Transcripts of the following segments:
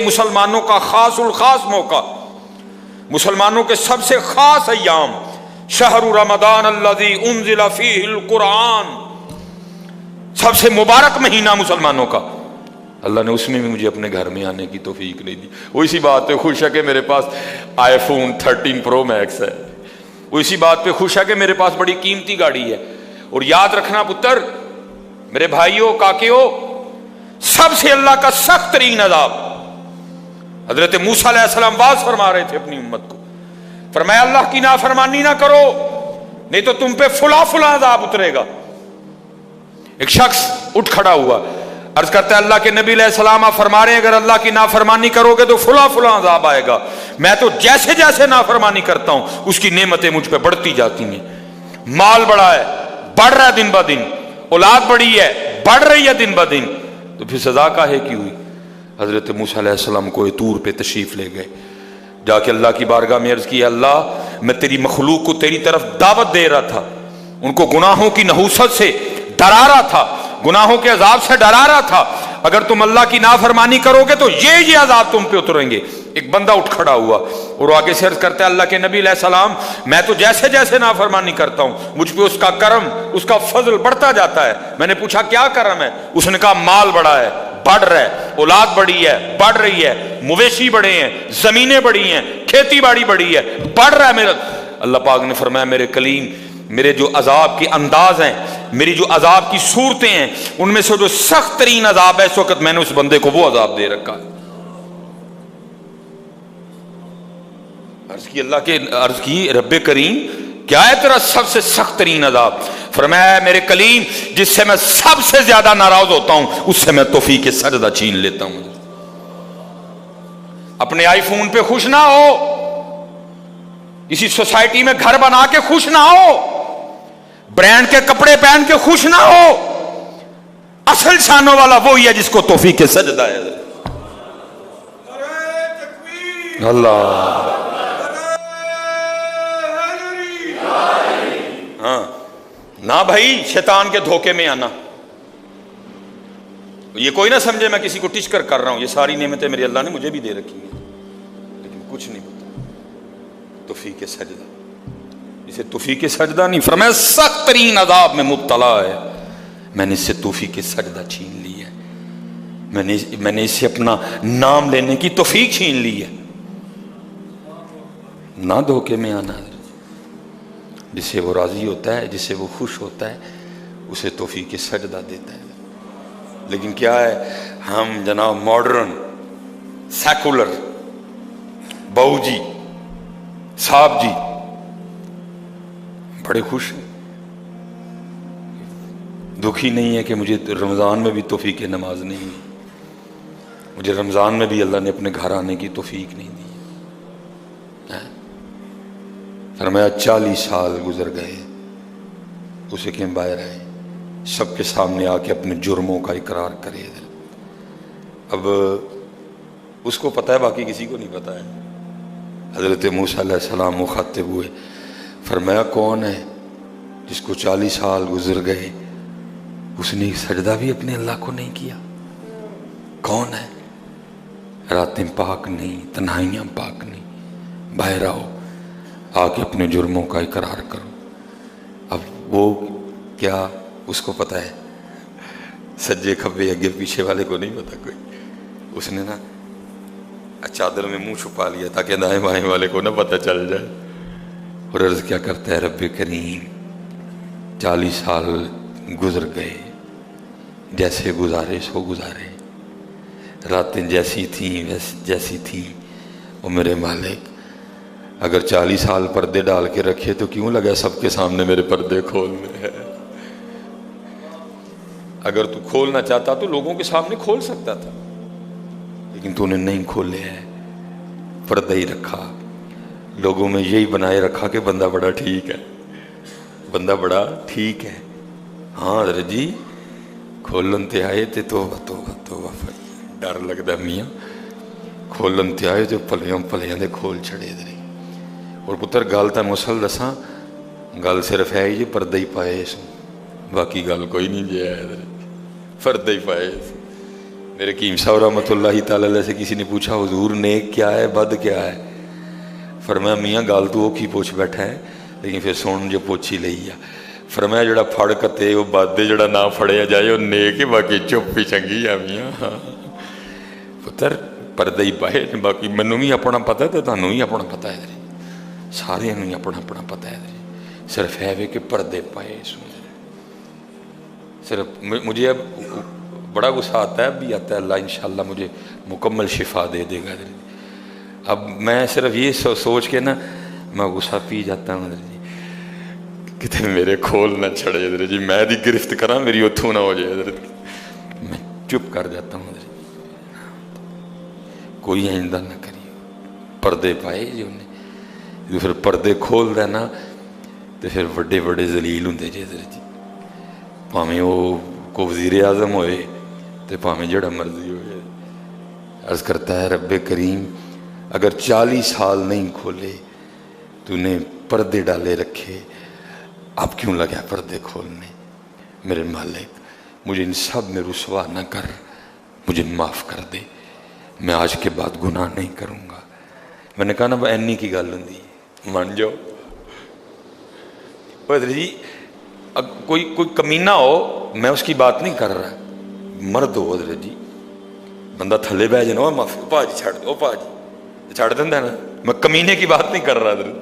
مسلمانوں کا خاص الخاص موقع، مسلمانوں کے سب سے خاص ایام، شہر رمضان الذی انزل فیہ القرآن، سب سے مبارک مہینہ مسلمانوں کا، اللہ نے اس میں بھی مجھے اپنے گھر میں آنے کی توفیق نہیں دی۔ وہ اسی بات پہ خوش ہے کہ میرے پاس آئی فون 13 پرو میکس ہے، وہ اسی بات پہ خوش ہے کہ میرے پاس بڑی قیمتی گاڑی ہے۔ اور یاد رکھنا پتر، میرے بھائیوں، کاکیوں، سب سے اللہ کا سخت ترین عذاب، حضرت موسیٰ علیہ السلام واز فرما رہے تھے اپنی امت کو، فرمایا اللہ کی نافرمانی نہ کرو نہیں تو تم پہ فلاں فلاں عذاب اترے گا۔ ایک شخص اٹھ کھڑا ہوا، عرض کرتا ہے اللہ کے نبی علیہ السلام آپ فرما رہے ہیں اگر اللہ کی نافرمانی کرو گے تو فلاں فلاں عذاب آئے گا، میں تو جیسے جیسے نافرمانی کرتا ہوں اس کی نعمتیں مجھ پہ بڑھتی جاتی ہیں، مال بڑا ہے، بڑھ رہا ہے دن بہ دن، اولاد بڑی ہے، بڑھ رہی ہے دن بہ دن، تو پھر سزا کاہے کی ہوئی؟ حضرت موسیٰ علیہ السلام کو طور پہ تشریف لے گئے، جا کے اللہ کی بارگاہ میں عرض کی اللہ میں تیری مخلوق کو تیری طرف دعوت دے رہا تھا، ان کو گناہوں کی نحوست سے ڈرا رہا تھا، گناہوں کے عذاب سے ڈرا رہا تھا، اگر تم اللہ کی نافرمانی کرو گے تو یہ عذاب تم پہ اتریں گے۔ ایک بندہ اٹھ کھڑا ہوا اور آگے سے عرض کرتا ہے اللہ کے نبی علیہ السلام میں تو جیسے جیسے نافرمانی کرتا ہوں مجھ پہ اس کا کرم، اس کا فضل بڑھتا جاتا ہے۔ میں نے پوچھا کیا کرم ہے؟ اس نے کہا مال بڑا ہے، بڑھ رہا ہے، اولاد بڑی ہے، بڑھ رہی ہے، مویشی بڑے ہیں، زمینیں بڑی ہیں، کھیتی باڑی بڑی ہے، بڑھ رہا ہے میرا۔ اللہ پاک نے فرمایا میرے کلیم، میرے جو عذاب کے انداز ہیں، میری جو عذاب کی صورتیں ہیں، ان میں سے جو سخت ترین عذاب ہے اس وقت میں نے اس بندے کو وہ عذاب دے رکھا ہے۔ عرض کی رب کریم کیا ہے تیرا سب سے سخت ترین عذاب؟ فرمایا میرے کلیم جس سے میں سب سے زیادہ ناراض ہوتا ہوں اس سے میں توفیق سجدہ چھین لیتا ہوں۔ اپنے آئی فون پہ خوش نہ ہو، کسی سوسائٹی میں گھر بنا کے خوش نہ ہو، برانڈ کے کپڑے پہن کے خوش نہ ہو، اصل شانوں والا وہی ہے جس کو توفیق سجدہ ہے۔ اللہ ہاں نہ بھائی شیطان کے دھوکے میں آنا، یہ کوئی نہ سمجھے میں کسی کو ٹچ کر رہا ہوں، یہ ساری نعمتیں میری اللہ نے مجھے بھی دے رکھی ہیں، لیکن کچھ نہیں پتا توفیق سجدہ، اسے توفیق سجدہ نہیں، فرمایا سخت ترین عذاب میں مبتلا ہے، میں نے اس سے توفیق سجدہ چھین لی ہے، میں نے اس سے اپنا نام لینے کی توفیق چھین لی ہے۔ نہ دھوکے میں آنا، جس سے وہ راضی ہوتا ہے، جس سے وہ خوش ہوتا ہے اسے توفیق سجدہ دیتا ہے۔ لیکن کیا ہے ہم جناب ماڈرن سیکولر بہو جی صاحب جی بڑے خوش ہیں، دکھی نہیں ہے کہ مجھے رمضان میں بھی توفیق نماز نہیں دی، مجھے رمضان میں بھی اللہ نے اپنے گھر آنے کی توفیق نہیں دی۔ فرمایا 40 سال گزر گئے، اسے کہ باہر آئے، سب کے سامنے آ کے اپنے جرموں کا اقرار کرے۔ اب اس کو پتہ ہے، باقی کسی کو نہیں پتہ ہے۔ حضرت موسیٰ علیہ السلام مخاطب ہوئے، فرمایا کون ہے جس کو 40 سال گزر گئے اس نے سجدہ بھی اپنے اللہ کو نہیں کیا؟ کون ہے؟ راتیں پاک نہیں، تنہائیاں پاک نہیں، باہر آؤ، آ کے اپنے جرموں کا اقرار کرو۔ اب وہ کیا اس کو پتہ ہے؟ سجے کھبے اگے پیچھے والے کو نہیں پتا کوئی، اس نے نا چادر میں منہ چھپا لیا تاکہ دائیں بائیں والے کو نہ پتہ چل جائے، اور عرض کیا کرتا ہے رب کریم 40 سال گزر گئے، جیسے گزارے سو گزارے، راتیں جیسی تھیں جیسی تھیں، وہ میرے مالک اگر 40 سال پردے ڈال کے رکھے تو کیوں لگا سب کے سامنے میرے پردے کھولنے ہیں؟ اگر تو کھولنا چاہتا تو لوگوں کے سامنے کھول سکتا تھا، لیکن تو نے نہیں کھولے ہیں، پردہ ہی رکھا، لوگوں میں یہی بنائے رکھا کہ بندہ بڑا ٹھیک ہے، بندہ بڑا ٹھیک ہے۔ ہاں حضرت جی کھولن تے آئے تے توبہ توبہ توبہ، ڈر لگتا میاں، کھولن تے آئے تو پلیاں دے کھول چھڑے دے۔ اور پتر گل تینوں اصل دساں، گل صرف ہے جی پردہ ہی پائے سو، باقی گل کوئی نہیں جی ہے، پردہ ہی پائے سو، میرے حکیم صاحب رحمۃ اللہ تعالی علیہ سے کسی نے پوچھا حضور نیک کیا ہے بد کیا ہے؟ فرمایا میاں گل تو کی پوچھ بیٹھا ہے لیکن پھر سن جو پوچھی لئی ہے۔ فرمایا جڑا پھڑ کتے وہ بد جڑا نہ پھڑیا جائے وہ نیک، باقی چپ ہی چنگی ہے میاں۔ پتر پردے ہی پائے، باقی مینوں بھی اپنا پتہ ہے تو تانوں بھی اپنا پتہ ہے، سارے ہی اپنا اپنا پتہ ہے، صرف ہے کہ پردے پائے۔ صرف مجھے اب بڑا غصہ آتا ہے، اب بھی آتا ہے، اللہ انشاءاللہ مجھے مکمل شفا دے دے گا۔ اب میں صرف یہ سوچ کے نا میں غصہ پی جاتا ہوں کتنے میرے کھول نہ چھڑے حضرت جی، میں دی گرفت کرا میری اتھوں نہ ہو جائے حضرت، میں چپ کر جاتا ہوں حضرت، کوئی آئندہ نہ کری۔ پردے پائے جی انہیں، جو پھر پردے کھول دینا تو پھر بڑے بڑے ذلیل ہوں جی حضرت جی، پاویں وہ کو وزیر اعظم ہوئے تو پاویں جڑا مرضی ہوئے۔ عرض کرتا ہے رب کریم اگر 40 سال نہیں کھولے تو نے پردے ڈالے رکھے، اب کیوں لگا پردے کھولنے؟ میرے مالک مجھے ان سب میں رسوا نہ کر، مجھے معاف کر دے، میں آج کے بعد گناہ نہیں کروں گا۔ میں نے کہا نا وہ اینی کی گل ہوں، مان جاؤ حضرت جی، کوئی کمینہ ہو میں اس کی بات نہیں کر رہا، مرد ہو حضرت جی، بندہ تھلے بہ جانا معافی پا جی چھڑ دو، پا جی چھڑ دینا نا، میں کمینے کی بات نہیں کر رہا حضرت،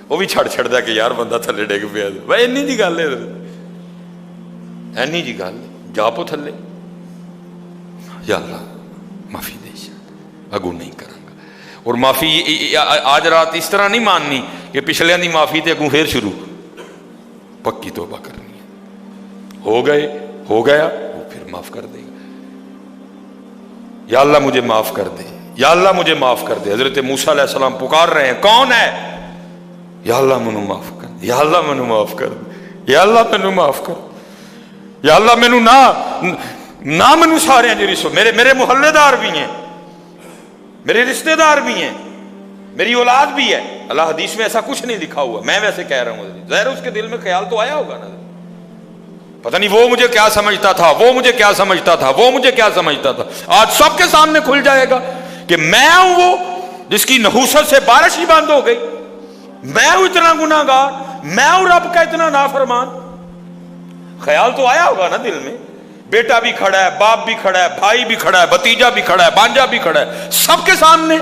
وہ بھی چھڑ دیا کہ یار بندہ تھلے ڈگ پیا، بھائی اینی جی گل ہے حضرت، اینی جی گل جا پو تھلے، یا اللہ معافی دے، اگوں نہیں کروں گا۔ اور معافی آج رات اس طرح نہیں ماننی کہ پچھلے دی معافی تے اگوں پھر شروع، پکی توبہ کرنی ہے، ہو گیا وہ پھر معاف کر دے گا۔ یا اللہ مجھے معاف کر دے، یا اللہ مجھے معاف کر دے۔ حضرت موسیٰ علیہ السلام پکار رہے ہیں، کون ہے؟ یا اللہ مینوں معاف کر دے، یا اللہ مینوں معاف کر دے، یا اللہ مینوں معاف کر دے، یا اللہ مینوں نہ مینوں سارے جی رسو، میرے محلے دار بھی ہیں، میرے رشتہ دار بھی ہیں، میری اولاد بھی ہے۔ اللہ حدیث میں ایسا کچھ نہیں لکھا ہوا، میں ویسے کہہ رہا ہوں، ظاہر اس کے دل میں خیال تو آیا ہوگا نا، پتہ نہیں وہ مجھے کیا سمجھتا تھا، وہ مجھے کیا سمجھتا تھا، وہ مجھے کیا سمجھتا تھا۔ آج سب کے سامنے کھل جائے گا کہ میں ہوں وہ جس کی نحوست سے بارش ہی بند ہو گئی، میں ہوں اتنا گناہ گار، میں ہوں رب کا اتنا نافرمان۔ خیال تو آیا ہوگا نا دل میں، بیٹا بھی کھڑا ہے، باپ بھی کھڑا ہے، بھائی بھی کھڑا ہے، بھتیجا بھی کھڑا ہے، بانجا بھی کھڑا ہے، سب کے سامنے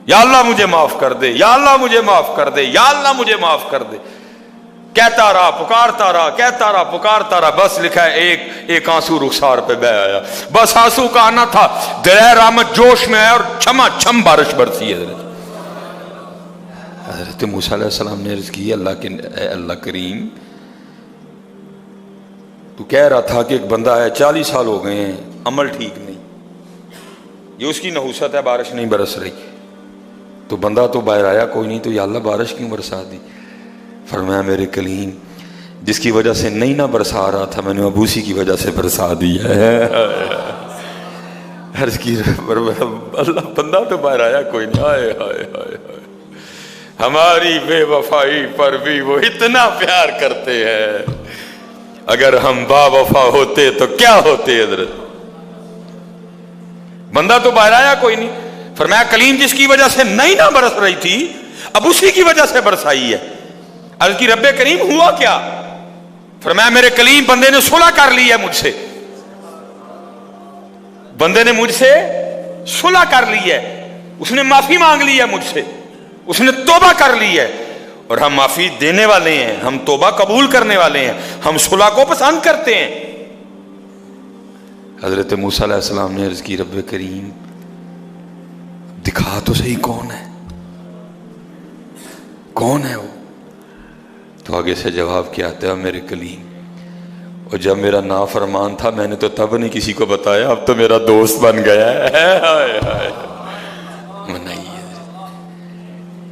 یا اللہ مجھے معاف کر دے، یا اللہ مجھے معاف کر دے، یا اللہ مجھے معاف کر دے۔ کہتا رہا، پکارتا رہا، کہتا رہا، پکارتا رہا، بس لکھا ہے ایک آنسو رخسار پہ بہ آیا، بس آنسو کا آنا تھا، درہ رحمت جوش میں آیا اور چھما چھم بارش برسی ہے۔ حضرت موسیٰ علیہ السلام نے عرض کی، اللہ کریم تو کہہ رہا تھا کہ ایک بندہ ہے 40 سال ہو گئے ہیں، عمل ٹھیک نہیں، یہ اس کی نحوست ہے، بارش نہیں برس رہی، تو بندہ تو باہر آیا کوئی نہیں، تو یا اللہ بارش کیوں برسا دی؟ فرمایا میرے کلیم جس کی وجہ سے نہیں نہ برسا رہا تھا، میں نے ابوسی کی وجہ سے برسا دی ہے۔ عرض کی اللہ بندہ تو باہر آیا کوئی نہیں، ہائے ہائے ہائے ہائے، ہماری بے وفائی پر بھی وہ اتنا پیار کرتے ہیں، اگر ہم با وفا ہوتے تو کیا ہوتے؟ حضرت بندہ تو باہر آیا کوئی نہیں، فرمایا کلیم جس کی وجہ سے نہیں نہ برس رہی تھی اب اسی کی وجہ سے برسائی ہے۔ عرض کی رب کریم ہوا کیا؟ فرمایا میرے کلیم بندے نے صلح کر لی ہے مجھ سے، بندے نے مجھ سے صلح کر لی ہے، اس نے معافی مانگ لی ہے مجھ سے، اس نے توبہ کر لی ہے، اور ہم معافی دینے والے ہیں، ہم توبہ قبول کرنے والے ہیں، ہم صلح کو پسند کرتے ہیں۔ حضرت موسیٰ علیہ السلام نے عرض کی رب کریم دکھا تو صحیح کون ہے، کون ہے وہ؟ تو آگے سے جواب کیا آتا ہے میرے کلیم، اور جب میرا نافرمان تھا میں نے تو تب نہیں کسی کو بتایا، اب تو میرا دوست بن گیا ہے۔ منائیے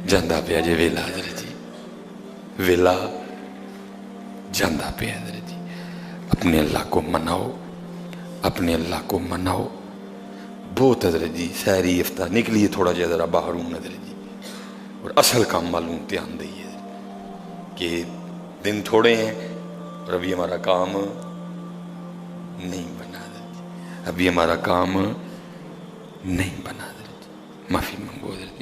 جاندہ پہ جے ویلا حضرت جی، ویلا جاندہ پہ حضرت جی، اپنے اللہ کو مناؤ، اپنے اللہ کو مناؤ۔ بہت حضرت جی سحری افطار نکلیے تھوڑا جا ذرا باہر ہوں حضرت جی، اور اصل کام معلوم دھیان دئیے کہ دن تھوڑے ہیں اور ابھی ہمارا کام نہیں بنا۔ ابھی ہمارا کام نہیں بنا. معافی منگو حضرت.